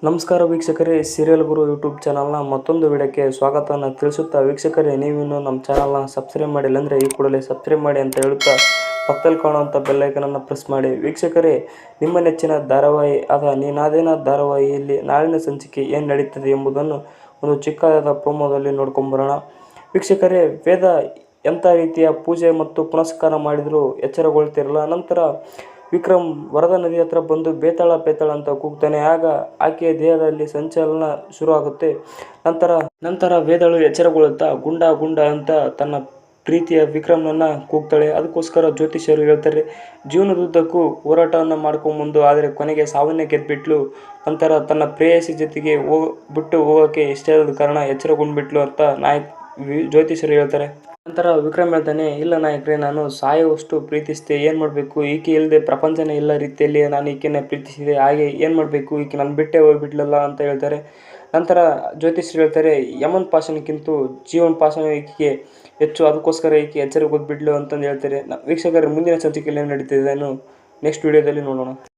ನಮಸ್ಕಾರ ವೀಕ್ಷಕರೇ, ಸೀರಿಯಲ್ ಗುರು ಯೂಟ್ಯೂಬ್ ಚಾನಲ್ನ ಮತ್ತೊಂದು ವಿಡಿಯೋಕ್ಕೆ ಸ್ವಾಗತವನ್ನು ತಿಳಿಸುತ್ತಾ, ವೀಕ್ಷಕರೇ ನೀವಿನ್ನೂ ನಮ್ಮ ಚಾನಲ್ನ ಸಬ್ಸ್ಕ್ರೈಬ್ ಮಾಡಿಲ್ಲ ಅಂದರೆ ಈ ಕೂಡಲೇ ಸಬ್ಸ್ಕ್ರೈಬ್ ಮಾಡಿ ಅಂತ ಹೇಳುತ್ತಾ ಪಕ್ಕದಲ್ಲಿ ಕಾಣುವಂಥ ಬೆಲ್ಲೈಕನನ್ನು ಪ್ರೆಸ್ ಮಾಡಿ. ವೀಕ್ಷಕರೇ, ನಿಮ್ಮ ನೆಚ್ಚಿನ ಧಾರಾವಾಹಿ ಆದ ನೀನಾದೇನ ಧಾರಾವಾಹಿಯಲ್ಲಿ ನಾಳಿನ ಸಂಚಿಕೆ ಏನು ನಡೀತದೆ ಎಂಬುದನ್ನು ಒಂದು ಚಿಕ್ಕದಾದ ಪ್ರೋಮೋದಲ್ಲಿ ನೋಡ್ಕೊಂಬರೋಣ. ವೀಕ್ಷಕರೇ, ವೇದ ಎಂಥ ರೀತಿಯ ಪೂಜೆ ಮತ್ತು ಪುನಸ್ಕಾರ ಮಾಡಿದರೂ ಎಚ್ಚರಗೊಳ್ತಿರಲ್ಲ. ನಂತರ ವಿಕ್ರಮ್ ವರದಾ ನದಿ ಹತ್ರ ಬಂದು ಬೇತಾಳ ಬೇತಾಳ ಅಂತ ಕೂಗ್ತಾನೆ. ಆಗ ಆಕೆಯ ದೇಹದಲ್ಲಿ ಸಂಚಲನ ಶುರು ಆಗುತ್ತೆ. ನಂತರ ವೇದಳು ಎಚ್ಚರಗೊಳ್ಳುತ್ತಾ ಗುಂಡ ಗುಂಡ ಅಂತ ತನ್ನ ಪ್ರೀತಿಯ ವಿಕ್ರಮ್ನನ್ನ ಕೂಗ್ತಾಳೆ. ಅದಕ್ಕೋಸ್ಕರ ಜ್ಯೋತಿಷ್ಯರು ಹೇಳ್ತಾರೆ, ಜೀವನದುದ್ದಕ್ಕೂ ಹೋರಾಟವನ್ನು ಮಾಡ್ಕೊಂಬಂದು ಆದರೆ ಕೊನೆಗೆ ಸಾವನ್ನೇ ಗೆದ್ಬಿಟ್ಲು. ನಂತರ ತನ್ನ ಪ್ರೇಯಸಿ ಜೊತೆಗೆ ಬಿಟ್ಟು ಹೋಗೋಕೆ ಇಷ್ಟೇ ಆದ ಕಾರಣ ಎಚ್ಚರಗೊಂಡ್ಬಿಟ್ಲು ಅಂತ ಜ್ಯೋತಿಷ್ಯರು ಹೇಳ್ತಾರೆ. ನಂತರ ವಿಕ್ರಮ್ ಹೇಳ್ತಾನೆ, ಇಲ್ಲ ನಾಯಕರೇ, ನಾನು ಸಾಯುವಷ್ಟು ಪ್ರೀತಿಸಿದೆ, ಏನು ಮಾಡಬೇಕು, ಈಕೆ ಇಲ್ಲದೆ ಪ್ರಪಂಚನೇ ಇಲ್ಲ ರೀತಿಯಲ್ಲಿ ನಾನು ಈಕೆನ ಪ್ರೀತಿಸಿದೆ, ಹಾಗೆ ಏನು ಮಾಡಬೇಕು, ಈಕೆ ನನ್ನ ಬಿಟ್ಟೇ ಹೋಗ್ಬಿಟ್ಲಲ್ಲ ಅಂತ ಹೇಳ್ತಾರೆ. ನಂತರ ಜ್ಯೋತಿಷ್ಯರು ಹೇಳ್ತಾರೆ, ಯಮನ್ ಪಾಶನಕ್ಕಿಂತ ಜೀವನ್ ಪಾಶನ ಈಕೆಗೆ ಹೆಚ್ಚು, ಅದಕ್ಕೋಸ್ಕರ ಈಕೆ ಎಚ್ಚರಗೊದ್ಬಿಟ್ಲು ಅಂತಂದು ಹೇಳ್ತಾರೆ. ವೀಕ್ಷಕರ ಮುಂದಿನ ಸಂಚಿಕೆಯಲ್ಲಿ ಏನು ನಡೀತಿದೆ ನೆಕ್ಸ್ಟ್ ವಿಡಿಯೋದಲ್ಲಿ ನೋಡೋಣ.